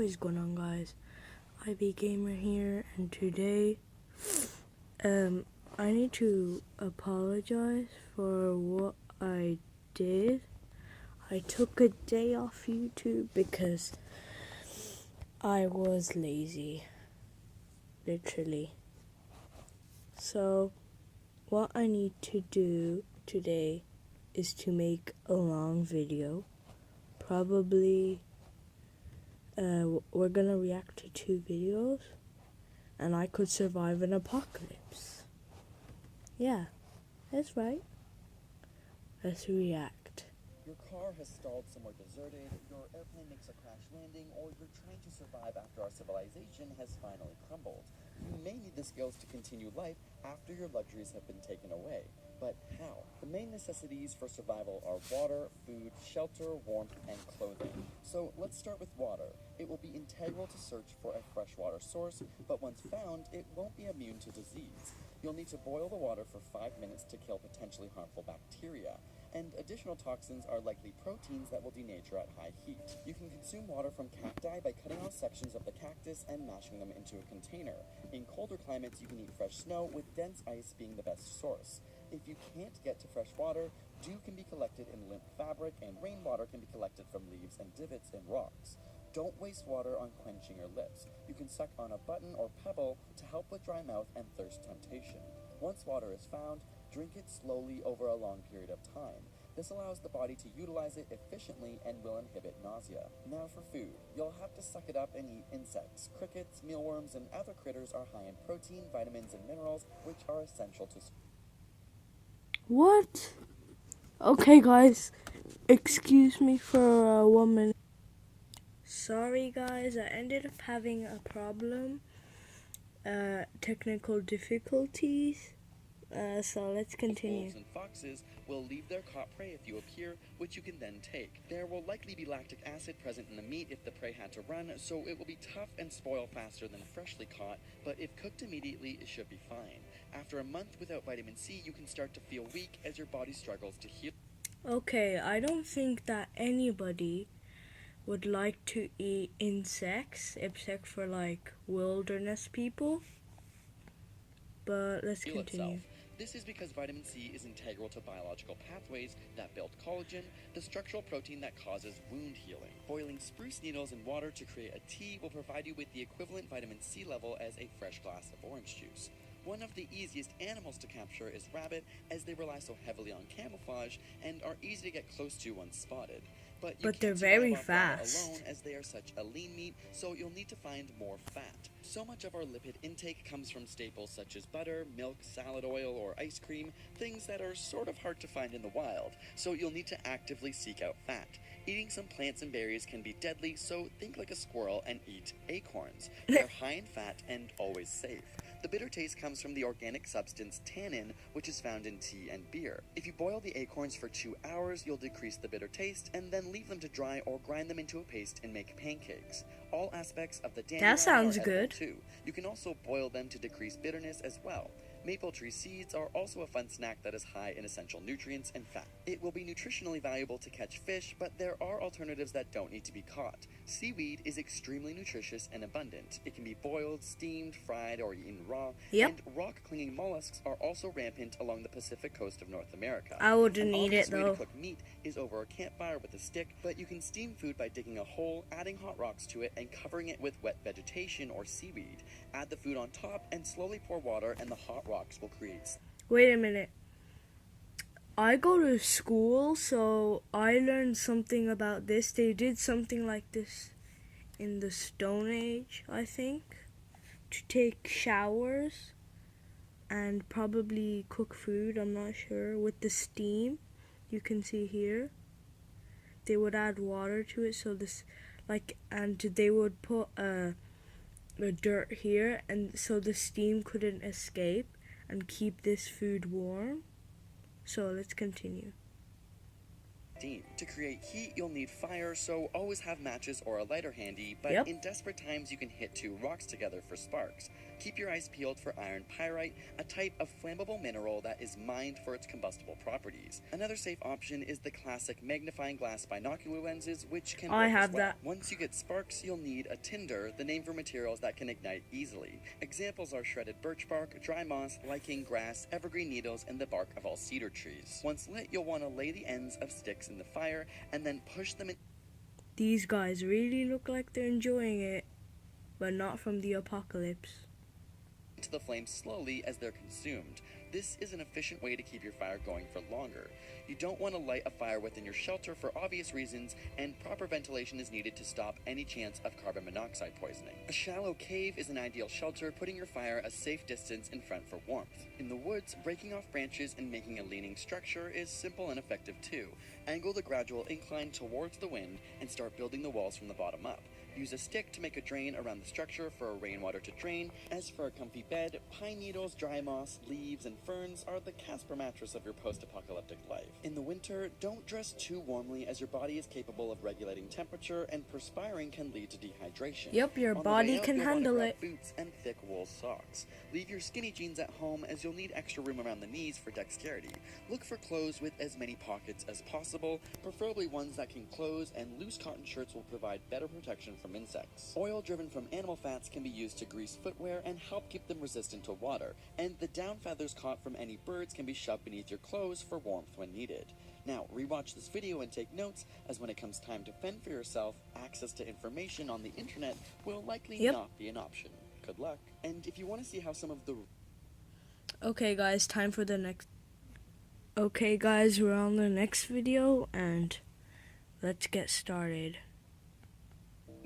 is going on, guys? IB Gamer here, and today I need to apologize for what I did. I took a day off YouTube because I was lazy, literally. So what I need to do today is to make a long video. Probably we're gonna react to 2 videos, and I could survive an apocalypse. Yeah, that's right. Let's react. Your car has stalled somewhere deserted, your airplane makes a crash landing, or you're trying to survive after our civilization has finally crumbled. You may need the skills to continue life after your luxuries have been taken away. But how? The main necessities for survival are water, food, shelter, warmth, and clothing. So let's start with water. It will be integral to search for a freshwater source, but once found, it won't be immune to disease. You'll need to boil the water for 5 minutes to kill potentially harmful bacteria. And additional toxins are likely proteins that will denature at high heat. You can consume water from cacti by cutting off sections of the cactus and mashing them into a container. In colder climates, you can eat fresh snow, with dense ice being the best source. If you can't get to fresh water, dew can be collected in limp fabric, and rainwater can be collected from leaves and divots in rocks. Don't waste water on quenching your lips. You can suck on a button or pebble to help with dry mouth and thirst temptation. Once water is found, drink it slowly over a long period of time. This allows the body to utilize it efficiently and will inhibit nausea. Now for food. You'll have to suck it up and eat insects. Crickets, mealworms, and other critters are high in protein, vitamins, and minerals, which are essential to... What? Okay, guys, excuse me for 1 minute. Sorry, guys, I ended up having a problem, technical difficulties. So let's continue. Wolves and foxes will leave their caught prey if you appear, which you can then take. There will likely be lactic acid present in the meat if the prey had to run, so it will be tough and spoil faster than freshly caught, but if cooked immediately, it should be fine. After a month without vitamin C, you can start to feel weak as your body struggles to heal. Okay, I don't think that anybody would like to eat insects except for like wilderness people. But let's continue. This is because vitamin C is integral to biological pathways that build collagen, the structural protein that causes wound healing. Boiling spruce needles in water to create a tea will provide you with the equivalent vitamin C level as a fresh glass of orange juice. One of the easiest animals to capture is rabbit, as they rely so heavily on camouflage and are easy to get close to once spotted. But they're very fast alone, as they are such a lean meat, so you'll need to find more fat. So much of our lipid intake comes from staples such as butter, milk, salad oil, or ice cream, things that are sort of hard to find in the wild, so you'll need to actively seek out fat. Eating some plants and berries can be deadly, so think like a squirrel and eat acorns. They're high in fat and always safe. The bitter taste comes from the organic substance tannin, which is found in tea and beer. If you boil the acorns for 2 hours, you'll decrease the bitter taste and then leave them to dry or grind them into a paste and make pancakes. All aspects of the dandelion That sounds are edible good too. You can also boil them to decrease bitterness as well. Maple tree seeds are also a fun snack that is high in essential nutrients and fat. It will be nutritionally valuable to catch fish, but there are alternatives that don't need to be caught. Seaweed is extremely nutritious and abundant. It can be boiled, steamed, fried, or eaten raw. Yep. And rock-clinging mollusks are also rampant along the Pacific coast of North America. I wouldn't eat it An obvious way though. to cook meat is over a campfire with a stick, but you can steam food by digging a hole, adding hot rocks to it, and covering it with wet vegetation or seaweed. Add the food on top and slowly pour water, and the hot rocks will create... Wait a minute. I go to school, so I learned something about this. They did something like this in the Stone Age, I think, to take showers and probably cook food, I'm not sure, with the steam. You can see here. They would add water to it, so this, like, and they would put the dirt here, and so the steam couldn't escape and keep this food warm. So let's continue. steam. To create heat, you'll need fire, so always have matches or a lighter handy, but Yep. in desperate times you can hit two rocks together for sparks. Keep your eyes peeled for iron pyrite, a type of flammable mineral that is mined for its combustible properties. Another safe option is the classic magnifying glass binocular lenses, which can I work have as well. that. Once you get sparks, you'll need a tinder, the name for materials that can ignite easily. Examples are shredded birch bark, dry moss, lichen grass, evergreen needles, and the bark of all cedar trees. Once lit, you'll want to lay the ends of sticks in the fire and then push them These guys really look like they're enjoying it, but not from the apocalypse. into the flames slowly as they're consumed. This is an efficient way to keep your fire going for longer. You don't want to light a fire within your shelter for obvious reasons, and proper ventilation is needed to stop any chance of carbon monoxide poisoning. A shallow cave is an ideal shelter, putting your fire a safe distance in front for warmth. In the woods, breaking off branches and making a leaning structure is simple and effective too. Angle the gradual incline towards the wind and start building the walls from the bottom up. Use a stick to make a drain around the structure for rainwater to drain. As for a comfy bed, pine needles, dry moss, leaves, and ferns are the Casper mattress of your post-apocalyptic life. In the winter, don't dress too warmly as your body is capable of regulating temperature, and perspiring can lead to dehydration. Yep, your On the body way out, can you'll wanna handle grab it. boots and thick wool socks. Leave your skinny jeans at home as you'll need extra room around the knees for dexterity. Look for clothes with as many pockets as possible, preferably ones that can close, and loose cotton shirts will provide better protection from insects. Oil driven from animal fats can be used to grease footwear and help keep them resistant to water, and the down feathers caught from any birds can be shoved beneath your clothes for warmth when needed. Now, rewatch this video and take notes, as when it comes time to fend for yourself, access to information on the internet will likely Yep. not be an option. Good luck. And if you want to see how some of the Okay guys, time for the next. Okay guys, we're on the next video and let's get started.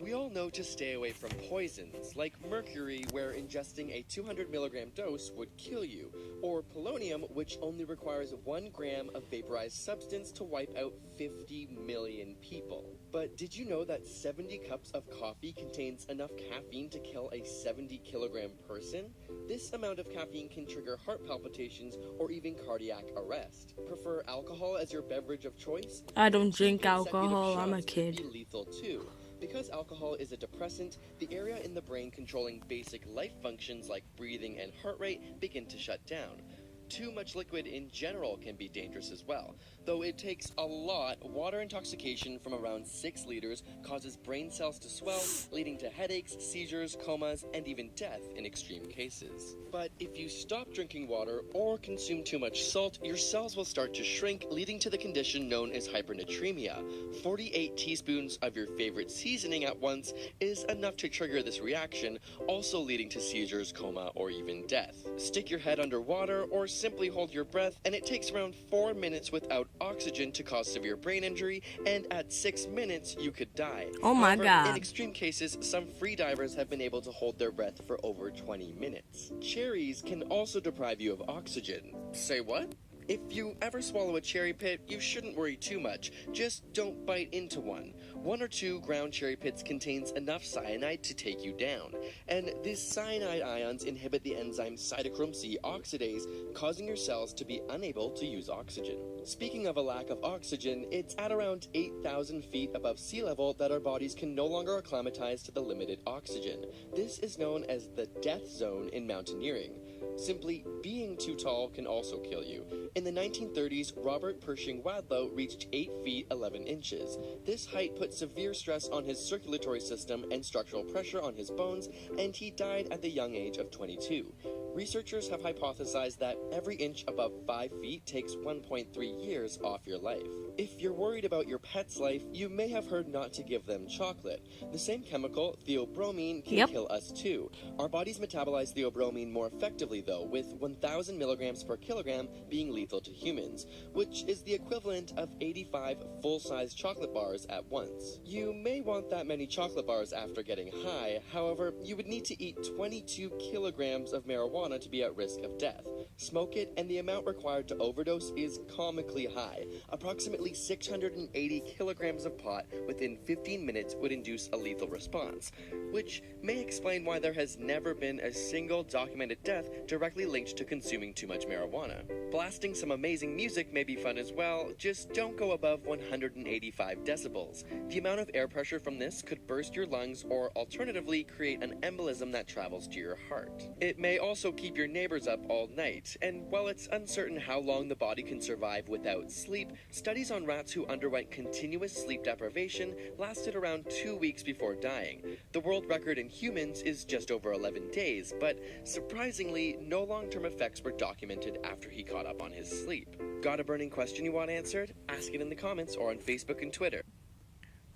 We all know to stay away from poisons, like mercury, where ingesting a 200 milligram dose would kill you, or polonium, which only requires 1 gram of vaporized substance to wipe out 50 million people. But did you know that 70 cups of coffee contains enough caffeine to kill a 70 kilogram person? This amount of caffeine can trigger heart palpitations or even cardiac arrest. Prefer alcohol as your beverage of choice? I don't drink 10 consecutive alcohol, I'm a shots can kid. be lethal too. Because alcohol is a depressant, the area in the brain controlling basic life functions like breathing and heart rate begin to shut down. Too much liquid in general can be dangerous as well. Though it takes a lot, water intoxication from around 6 liters causes brain cells to swell, leading to headaches, seizures, comas, and even death in extreme cases. But if you stop drinking water or consume too much salt, your cells will start to shrink, leading to the condition known as hypernatremia. 48 teaspoons of your favorite seasoning at once is enough to trigger this reaction, also leading to seizures, coma, or even death. Stick your head underwater or simply hold your breath, and it takes around 4 minutes without oxygen to cause severe brain injury, and at 6 minutes you could die. Oh my However, God. in extreme cases, some free divers have been able to hold their breath for over 20 minutes. Cherries can also deprive you of oxygen. Say what? If you ever swallow a cherry pit, you shouldn't worry too much. Just don't bite into one. 1 or 2 ground cherry pits contains enough cyanide to take you down. And these cyanide ions inhibit the enzyme cytochrome C oxidase, causing your cells to be unable to use oxygen. Speaking of a lack of oxygen, it's at around 8,000 feet above sea level that our bodies can no longer acclimatize to the limited oxygen. This is known as the death zone in mountaineering. Simply being too tall can also kill you. In the 1930s, Robert Pershing Wadlow reached 8 feet 11 inches. This height put severe stress on his circulatory system and structural pressure on his bones, and he died at the young age of 22. Researchers have hypothesized that every inch above 5 feet takes 1.3 years off your life. If you're worried about your pet's life, you may have heard not to give them chocolate. The same chemical, theobromine, can Yep. kill us too. Our bodies metabolize theobromine more effectively though, with 1,000 milligrams per kilogram being lethal to humans, which is the equivalent of 85 full-size chocolate bars at once. You may want that many chocolate bars after getting high, however, you would need to eat 22 kilograms of marijuana to be at risk of death. Smoke it, and the amount required to overdose is comically high. Approximately 680 kilograms of pot within 15 minutes would induce a lethal response, which may explain why there has never been a single documented death directly linked to consuming too much marijuana. Blasting some amazing music may be fun as well, just don't go above 185 decibels. The amount of air pressure from this could burst your lungs or alternatively create an embolism that travels to your heart. It may also keep your neighbors up all night, and while it's uncertain how long the body can survive without sleep, studies on rats who underwent continuous sleep deprivation lasted around 2 weeks before dying. The world record in humans is just over 11 days, but surprisingly, no long-term effects were documented after he caught up on his sleep. Got a burning question you want answered? Ask it in the comments or on Facebook and Twitter.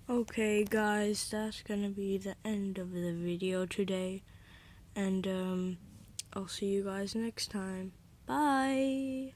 Okay guys, that's gonna be the end of the video today, and I'll see you guys next time. Bye!